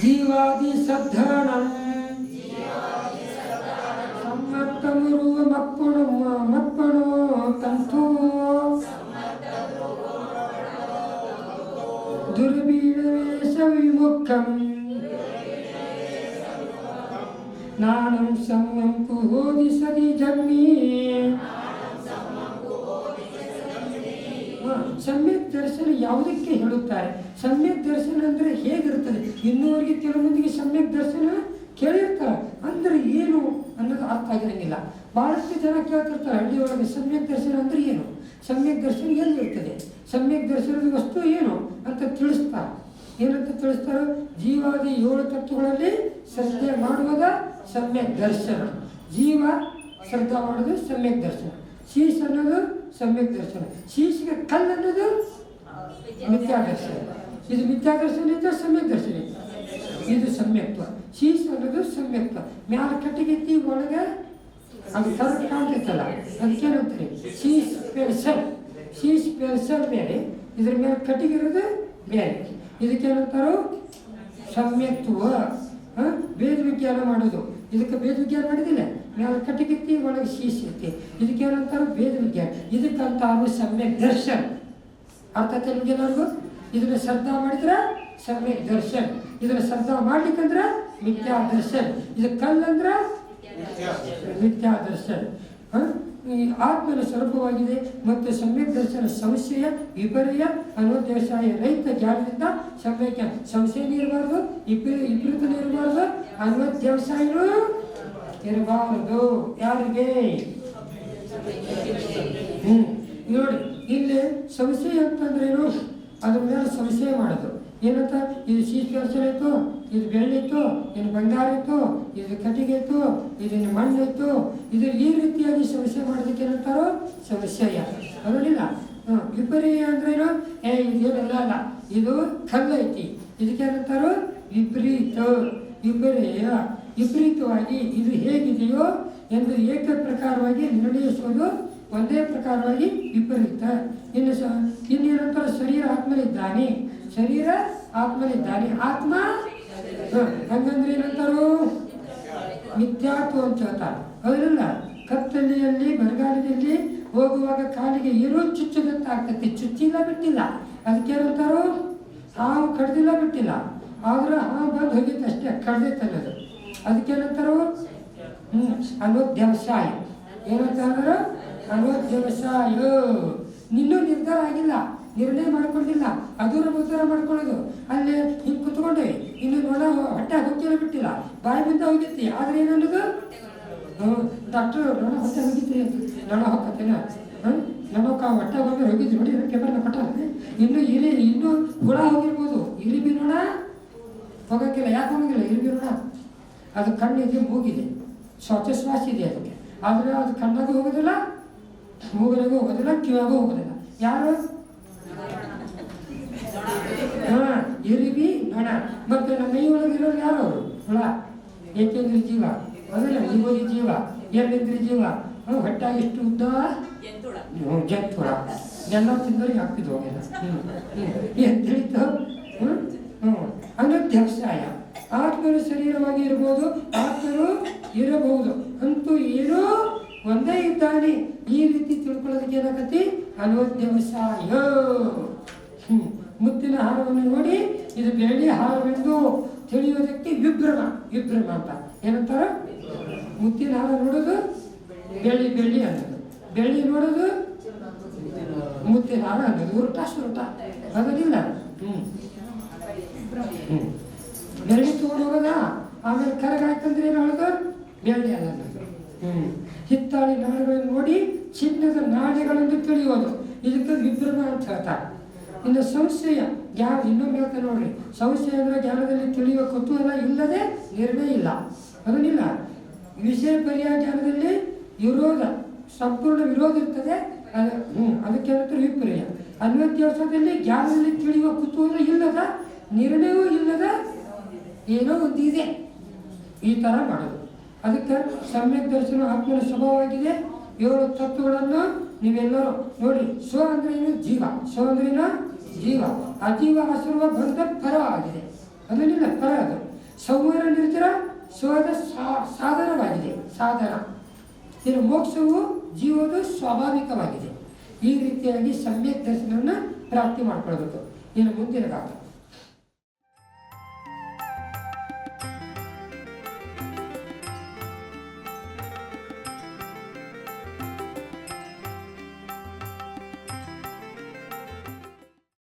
ಜೀವಾದಿ ಸದ್ಧಾನಂ ಸಮ್ಮತ್ತಮುರುವ ಮಪ್ಪಣೋ ತಂತೋ ದುರ್ಬೀಢವೇಶ ವಿಮುಖಂ ನಾನಂ ಸಮ್ಮಂ ಕುಹೋದಿ ಸದಿ ಜನ್ಮಿ. ಸಮ್ಯಕ್ ದರ್ಶನ ಯಾವುದಕ್ಕೆ ಹೇಳುತ್ತಾರೆ? ಸಮ್ಯಕ್ ದರ್ಶನ ಅಂದರೆ ಹೇಗಿರುತ್ತದೆ? ಇನ್ನೂವರೆಗೆ ಕೆಲವು ಮಂದಿಗೆ ಸಮ್ಯಕ್ ದರ್ಶನ ಕೇಳಿರ್ತಾರೆ, ಅಂದರೆ ಏನು ಅನ್ನೋದು ಅರ್ಥ ಆಗಿರಂಗಿಲ್ಲ. ಭಾಳಷ್ಟು ಜನ ಕೇಳ್ತಿರ್ತಾರೆ ಹಳ್ಳಿಯೊಳಗೆ ಸಮ್ಯಕ್ ದರ್ಶನ ಅಂದರೆ ಏನು, ಸಮ್ಯಕ್ ದರ್ಶನ ಎಲ್ಲಿರ್ತದೆ, ಸಮ್ಯಕ್ ದರ್ಶನದ ವಸ್ತು ಏನು ಅಂತ ತಿಳಿಸ್ತಾರೆ. ಏನಂತ ತಿಳಿಸ್ತಾರೆ? ಜೀವಾದಿ 7 ತತ್ವಗಳಲ್ಲಿ ಶ್ರದ್ಧೆ ಮಾಡುವುದ ಸಮ್ಯಕ್ ದರ್ಶನ. ಜೀವ ಶ್ರದ್ಧಾ ಮಾಡೋದು ಸಮ್ಯಕ್ ದರ್ಶನ. ಶೀಶ್ ಅನ್ನೋದು ಸಮ್ಯಕ್ ದರ್ಶನ. ಶೀಶಿಗೆ ಕಲ್ಲು ಅನ್ನೋದು ಮಿಥ್ಯಾದರ್ಶನ. ಇದು ಮಿಥ್ಯಾದರ್ಶನ ಇದ್ದ ಸಮ್ಯಕ್ ದರ್ಶನ ಇತ್ತು, ಇದು ಸಮ್ಯಕ್ತ್ವ. ಶೀಶ್ ಅನ್ನೋದು ಸಮ್ಯಕ್ತ್ವ. ಮ್ಯಾಲ ಕಟ್ಟಿಗೆತ್ತಿ ಒಳಗೆ ಅದು ಕರೆಕ್ಟ್ ಕಾಣ್ತೈತಲ್ಲ, ಅದಕ್ಕೇನಂತಾರೆ ಶೀಶ್ ಪೆರ್ಸಲ್. ಶೀಶ್ ಪೆರ್ಸಲ್ ಬೇರೆ, ಇದ್ರ ಮೇಲೆ ಕಟ್ಟಿಗಿರೋದು ಬೇರೆ. ಇದಕ್ಕೇನಂತಾರೋ ಸಮ್ಯಕ್ತ್ವ. ಭೇದ ವಿಜ್ಞಾನ ಮಾಡೋದು, ಇದಕ್ಕೆ ಭೇದ ವಿಜ್ಞಾನ ಮಾಡಿದಿಲ್ಲ, ಮೇಲೆ ಕಟ್ಟಿಗೆತ್ತಿ ಒಳಗೆ ಶೀಶ್ ಇರ್ತಿ, ಇದಕ್ಕೇನಂತಾರೋ ಭೇದ ವಿಜ್ಞಾನ. ಇದಕ್ಕಂತಾರು ಸಮ್ಯಕ್ ದರ್ಶನ್. ಅರ್ಥ ನಿಮಗೆಲ್ಲರಿಗೂ? ಇದನ್ನ ಶ್ರದ್ಧಾ ಮಾಡಿದ್ರೆ ಸಮ್ಯಕ್ ದರ್ಶನ್, ಇದನ್ನ ಶ್ರದ್ಧಾ ಮಾಡ್ಲಿಕ್ಕಂದ್ರೆ ಮಿಥ್ಯಾ ದರ್ಶನ್. ಇದು ಕಲ್ಲಂದ್ರೆ ಮಿಥ್ಯಾ ದರ್ಶನ್. ಈ ಆತ್ಮನ ಸ್ವರೂಪವಾಗಿದೆ ಮತ್ತು ಸಮ್ಯಕ್ ದರ್ಶನ ಸಂಶಯ ವಿಪರ್ಯ ಅನೋದ್ಯಸಾಯ ರಹಿತ ಜ್ಞಾನದಿಂದ ಸಮ್ಯಕ್ ಸಂಶಯನೂ ಇರಬಾರ್ದು, ವಿಪರೀತನೂ ಇರಬಾರ್ದು, ಅನೋದ್ಯಸಾಯನೂ ಇರಬಾರದು. ಯಾರಿಗೆ? ನೋಡಿ, ಇಲ್ಲಿ ಸಂಶಯ ಅಂತಂದ್ರೇನು? ಅದ್ರ ಮೇಲೆ ಸಂಶಯ ಮಾಡೋದು. ಏನಂತ? ಇದು ಶೀಶ್ ದರ್ಶನ ಇತ್ತು, ಇದು ಬೆಳ್ಳಿ ಇತ್ತು, ಇದು ಬಂಗಾರ ಇತ್ತು, ಇದು ಕಟ್ಟಿಗೆ ಇತ್ತು, ಇದನ್ನು ಮಣ್ಣು ಇತ್ತು, ಇದು ಈ ರೀತಿಯಾಗಿ ಸಂಶಯ ಮಾಡೋದಕ್ಕೆ ಏನಂತಾರೋ ಸಂಶಯ. ಅದರಲ್ಲಿಲ್ಲ ವಿಪರ್ಯ ಅಂದ್ರೇನು? ಇದೇನೆಲ್ಲ ಅಲ್ಲ, ಇದು ಕಲ್ಲ ಐತಿ, ಇದಕ್ಕೇನಂತಾರೋ ವಿಪರೀತ. ವಿಪರ್ಯ ವಿಪರೀತವಾಗಿ ಇದು ಹೇಗಿದೆಯೋ ಎಂದು ಏಕ ಪ್ರಕಾರವಾಗಿ ನಿರ್ಣಯಿಸುವುದು ಒಂದೇ ಪ್ರಕಾರವಾಗಿ ವಿಪರೀತ. ಇನ್ನೇನಂತಾರ ಶರೀರ ಆತ್ಮನಿದ್ದಾನೆ, ಶರೀರ ಆತ್ಮನಿದ್ದಾನೆ, ಆತ್ಮ ಹಂಗಂದ್ರೆ ಏನಂತಾರು ಮಿಥ್ಯಾತ್ವ ಅಂತ ಹೇಳ್ತಾರೆ. ಅವರೆಲ್ಲ ಕತ್ತಲೆಯಲ್ಲಿ ಬರಗಾಲದಲ್ಲಿ ಹೋಗುವಾಗ ಕಾಲಿಗೆ ಏನೋ ಚುಚ್ಚದಂತ ಆಗ್ತೈತಿ, ಚುಚ್ಚಿಲ್ಲ ಬಿಟ್ಟಿಲ್ಲ, ಅದಕ್ಕೇನಂತಾರೋ ಹಾವು ಕಡ್ದಿಲ್ಲ ಬಿಟ್ಟಿಲ್ಲ, ಆದ್ರೆ ಹಾವು ಬಂದು ಹೋಗಿತ್ತು ಅಷ್ಟೇ, ಕಡ್ದೈತಲ್ಲದು. ಅದಕ್ಕೇನಂತಾರೋ ಅನೋದ್ಯವಸಾಯ. ಏನಂತಾರ? ಅನೋದ್ಯವಸಾಯ. ನಿನ್ನೂ ನಿರ್ಧಾರ ಆಗಿಲ್ಲ, ನಿರ್ಣಯ ಮಾಡ್ಕೊಂಡಿಲ್ಲ, ಅದೂರ ಮುದ್ದಾರ ಮಾಡ್ಕೊಳ್ಳೋದು. ಅಲ್ಲಿ ಹಿಂಗೆ ಕುತ್ಕೊಂಡೆ ಇನ್ನು ನೊಣ ಹೊಟ್ಟೆ ಹೋಗಿಲ್ಲ ಬಿಟ್ಟಿಲ್ಲ, ಬಾಯಿ ಬಿದ್ದ ಹೋಗಿತ್ತಿ, ಆದ್ರೆ ಏನನ್ನೋದು ಡಾಕ್ಟರ್ ನೊಣ ಹೊಟ್ಟೆ ಹೋಗಿತ್ರಿ ಅಂತ. ನೊಣ ಹೋಗತ್ತೇನ? ನೊಣಕ್ಕ ಹೊಟ್ಟೆ ಹೋಗಿದ್ದು ನೋಡಿ, ಕೆಬರ್ನ ಕೊಟ್ಟಾರೆ. ಇನ್ನೂ ಹುಳ ಹೋಗಿರ್ಬೋದು, ಇರಿಬಿ ನೊಣ ಹೋಗಕ್ಕಿಲ್ಲ. ಯಾಕೆ ಹೋಗಿಲ್ಲ? ಇರಿಬಿ ನೊಣ ಅದು ಕಣ್ಣಿದೆ, ಮೂಗಿದೆ, ಶ್ವಾಸ ಇದೆ ಅದಕ್ಕೆ, ಆದರೆ ಅದು ಕಣ್ಣಾಗೂ ಹೋಗೋದಿಲ್ಲ, ಮೂಗಿನಾಗೂ ಹೋಗೋದಿಲ್ಲ, ಕಿವಿಯಾಗೂ ಹೋಗೋದಿಲ್ಲ. ಯಾರು? ಇರಿಬಿ ನೊಣ. ಮತ್ತೆ ನಮ್ಮ ಮೈ ಒಳಗಿರೋರು ಯಾರು? ಅವರು ಹುಳ. ಏಕೆಂದ್ರೆ ಜೀವ ಅದಲ್ಲ, ಜೀವೋದಿ ಜೀವ, ಏನೆಂದ್ರೆ ಜೀವ. ಹೊಟ್ಟೆ ಎಷ್ಟು ಉದ್ದ? ಜಂತುಳ. ಎಲ್ಲ ತಿಂದವ್ರಿಗೆ ಹಾಕ್ತಿದ್ವು ಹೋಗಿಲ್ಲ. ಏನು ತಿಳಿತು? ಅನಧ್ಯಕ್ಷಾಯ. ಆತ್ಮರು ಶರೀರವಾಗಿ ಇರಬಹುದು, ಆತ್ಮರು ಇರಬಹುದು, ಅಂತೂ ಏನೋ ಒಂದೇ ಇದ್ದಾನೆ. ಈ ರೀತಿ ತಿಳ್ಕೊಳ್ಳೋದಕ್ಕೆ ಏನಾಗತ್ತೆ? ಅನೋದ್ಯವಸಾಯ. ಮುತ್ತಿನ ಹಾರವನ್ನು ನೋಡಿ ಇದು ಬೆಳ್ಳಿ ಹಾರವೆಂದು ತಿಳಿಯೋದಕ್ಕೆ ವಿಭ್ರಮ. ವಿಭ್ರಮ ಅಂತ ಏನಂತಾರ? ಮುತ್ತಿನ ಹಾರ ನೋಡೋದು ಬೆಳ್ಳಿ ಬೆಳ್ಳಿ ಅನ್ನೋದು, ಬೆಳ್ಳಿ ನೋಡೋದು ಮುತ್ತಿನ ಹಾರ ಅನ್ನೋದು. ಉರುಟ ಸುರುಟ ಅದನ್ನಿಲ್ಲ. ಬೆಳ್ಳಿ ತಗೊಂಡು ಹೋಗೋದ, ಆಮೇಲೆ ಕರಗಾಯ್ತಂದ್ರೆ ಏನು ಹೇಳೋದು? ಬೆಳ್ಳಿ ಅಲ್ಲ ಅನ್ನೋದು. ಹಿತ್ತಾಳಿ ನಾಣ್ಯಗಳನ್ನು ನೋಡಿ ಚಿನ್ನದ ನಾಣ್ಯಗಳನ್ನು ತಿಳಿಯೋದು, ಇದಕ್ಕೆ ವಿಭ್ರಮ ಅಂತ ಹೇಳ್ತಾರೆ. ಇನ್ನು ಸಂಶಯ ಜ್ಞಾನ ಇನ್ನೊಮ್ಮೆ ಹೇಳ್ತಾರೆ ನೋಡ್ರಿ. ಸಂಶಯ ಅಂದರೆ ಜ್ಞಾನದಲ್ಲಿ ತಿಳಿಯುವ ಕುತೂಹಲ ಇಲ್ಲದೆ ನಿರ್ಣಯ ಇಲ್ಲ, ಅದನ್ನಿಲ್ಲ. ವಿಷಯ ಪರ್ಯಾಯ ಜ್ಞಾನದಲ್ಲಿ ವಿರೋಧ, ಸಂಪೂರ್ಣ ವಿರೋಧ ಇರ್ತದೆ, ಅದಕ್ಕೆ ಏನಂತಾರೆ ವಿಪರ್ಯ. ಅನ್ವತ್ಯಾಸದಲ್ಲಿ ಜ್ಞಾನದಲ್ಲಿ ತಿಳಿಯುವ ಕುತೂಹಲ ಇಲ್ಲದ, ನಿರ್ಣಯವೂ ಇಲ್ಲದ ಏನೋ ಒಂದು ಇದೆ, ಈ ಥರ ಮಾಡೋದು. ಅದಕ್ಕೆ ಸಮ್ಯಕ್ ದರ್ಶನ ಆತ್ಮನ ಸ್ವಭಾವವಾಗಿದೆ. 7 ತತ್ವಗಳನ್ನು ನೀವೆಲ್ಲರೂ ನೋಡಿ. ಸ್ವ ಅಂದ್ರೆ ಏನು? ಜೀವ. ಸ್ವ ಅಂದ್ರೇನು? ಜೀವ. ಅಜೀವ ಅಸುರುವ ಬಂಧ ಪರ ಆಗಿದೆ, ಅದನ್ನಿಲ್ಲ ಪರ ಅದು. ಸಂವರ ನಿರ್ಜರ ಶಿವದ ಸಾಧನವಾಗಿದೆ, ಸಾಧನ. ಇನ್ನು ಮೋಕ್ಷವು ಜೀವದ ಸ್ವಾಭಾವಿಕವಾಗಿದೆ. ಈ ರೀತಿಯಾಗಿ ಸಮ್ಯಕ್ ದರ್ಶನವನ್ನು ಪ್ರಾಪ್ತಿ ಮಾಡ್ಕೊಳ್ಬೇಕು. ಇನ್ನು ಮುಂದಿನ ಗಾತ್ರ